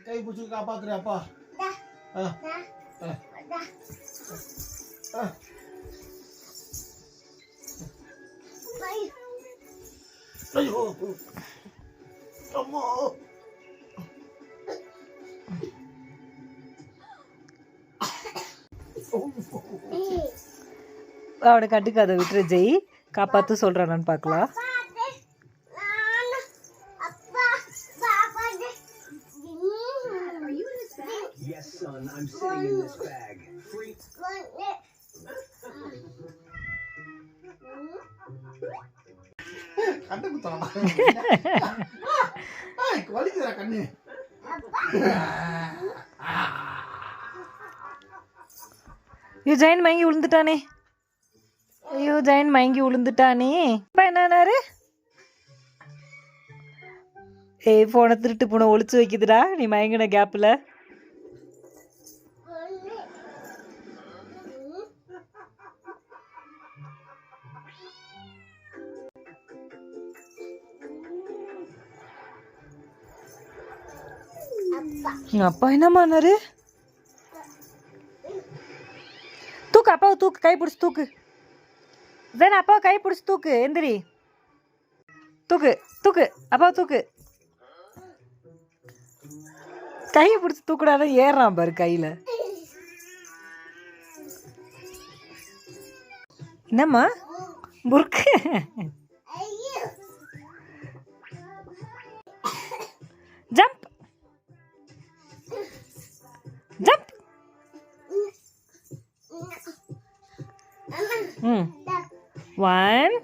கை பிடிச்சி காப்பாத்துறேன் அப்பா. ஐயோ அம்மா. அவனை கண்டுக்காத, விட்டுரு ஜெய். காப்பாத்து சொல்றானான்னு பார்க்கலாம். Yes, son, I'm sitting in this bag. Free. கண்ணு குத்தலாம். வலிக்குதுடா கண்ணு. ஐயோ ஜெயன் மயங்கி விழுந்துட்டானே. ஐயோ ஜெயன் மயங்கி விழுந்துட்டானே. அப்பா என்னாரு? ஏய் போனை திருட்டு போன ஒளிச்சு வைக்குதுடா நீ மயங்கின கேப்பில். அப்பா என்னமானாரு? தூக்கு அப்பாவை, தூக்கு, கை பிடிச்சி தூக்கு. ஜென் அப்பாவை கை பிடிச்சி தூக்கு. எந்திரி, தூக்கு தூக்கு, அப்பாவை தூக்கு. கையை பிடிச்சி தூக்குடாதான் ஏறான் பாரு கையில். என்னம்மா புருக்கு? Jump jump. One.